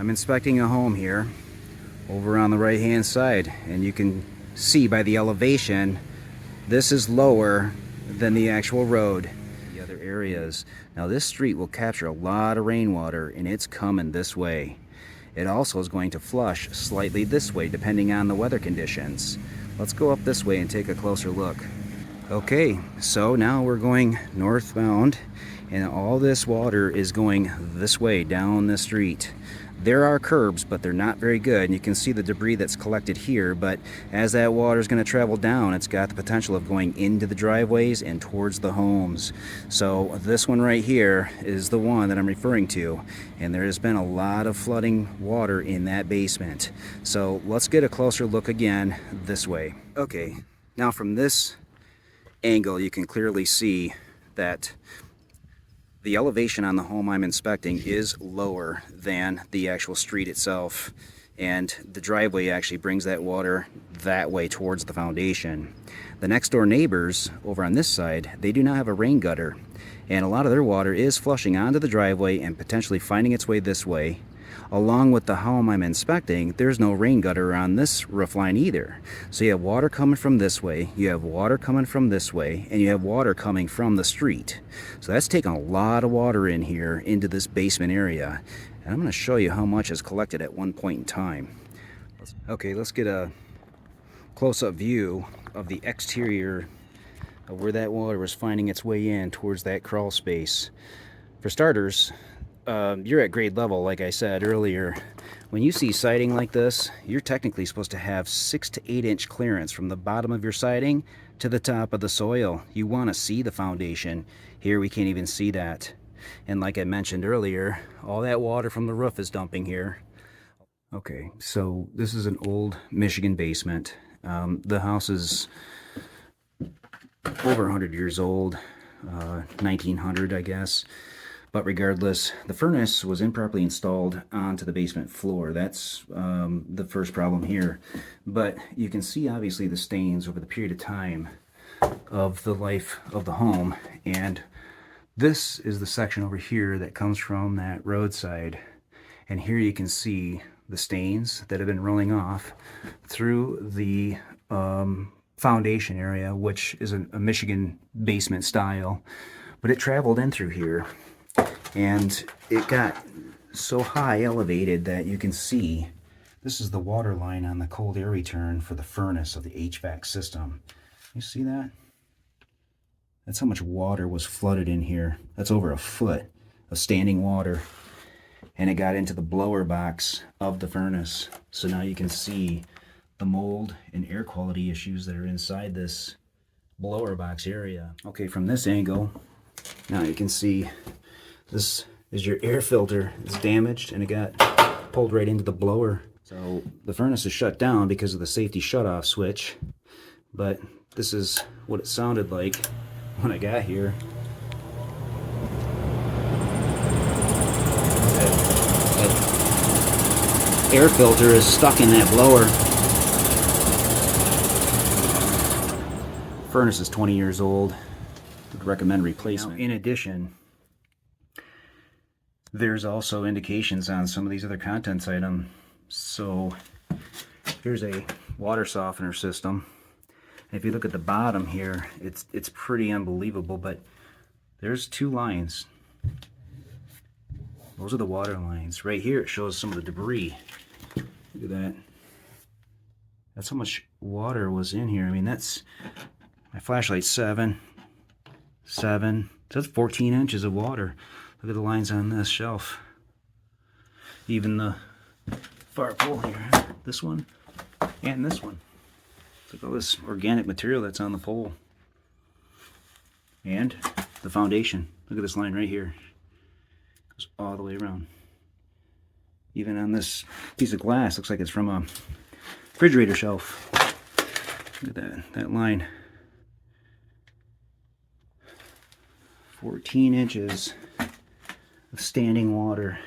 I'm inspecting a home here over on the right hand side, and you can see by the elevation this is lower than the actual road. The other areas. Now this street will capture a lot of rainwater, and it's coming this way. It also is going to flush slightly this way depending on the weather conditions. Let's go up this way and take a closer look. Okay, so now we're going northbound, and all this water is going this way down the street. There are curbs, but they're not very good, and you can see the debris that's collected here, but as that water is going to travel down, it's got the potential of going into the driveways and towards the homes. So this one right here is the one that I'm referring to, and there has been a lot of flooding water in that basement. So let's get a closer look again this way. Okay, now from this angle you can clearly see that the elevation on the home I'm inspecting is lower than the actual street itself, and the driveway actually brings that water that way towards the foundation. The next door neighbors over on this side, they do not have a rain gutter, and a lot of their water is flushing onto the driveway and potentially finding its way this way. Along with the home I'm inspecting, there's no rain gutter on this roof line either. So you have water coming from this way, you have water coming from this way, and you have water coming from the street. So that's taking a lot of water in here into this basement area. And I'm going to show you how much is collected at one point in time. Okay, let's get a close-up view of the exterior of where that water was finding its way in towards that crawl space. For starters, you're at grade level, like I said earlier. When you see siding like this, you're technically supposed to have 6 to 8 inch clearance from the bottom of your siding to the top of the soil. You want to see the foundation. Here we can't even see that. And like I mentioned earlier, all that water from the roof is dumping here. Okay, so this is an old Michigan basement. The house is over 100 years old, 1900 I guess. But regardless, the furnace was improperly installed onto the basement floor. That's the first problem here. But you can see obviously the stains over the period of time of the life of the home. And this is the section over here that comes from that roadside. And here you can see the stains that have been rolling off through the foundation area, which is a Michigan basement style. But it traveled in through here. And it got so high elevated that you can see this is the water line on the cold air return for the furnace of the HVAC system. You see that? That's how much water was flooded in here. That's over a foot of standing water. And it got into the blower box of the furnace. So now you can see the mold and air quality issues that are inside this blower box area. Okay, from this angle, now you can see this is your air filter. It's damaged and it got pulled right into the blower. So the furnace is shut down because of the safety shutoff switch. But this is what it sounded like when I got here. That air filter is stuck in that blower. Furnace is 20 years old. Would recommend replacement. Now, in addition, there's also indications on some of these other contents items. So here's a water softener system. And if you look at the bottom here, it's pretty unbelievable, but there's 2 lines. Those are the water lines. Right here it shows some of the debris. Look at that. That's how much water was in here. I mean, that's my flashlight's 7. So that's 14 inches of water. Look at the lines on this shelf. Even the far pole here. This one and this one. Look at all this organic material that's on the pole. And the foundation. Look at this line right here. Goes all the way around. Even on this piece of glass, looks like it's from a refrigerator shelf. Look at that line. 14 inches of standing water.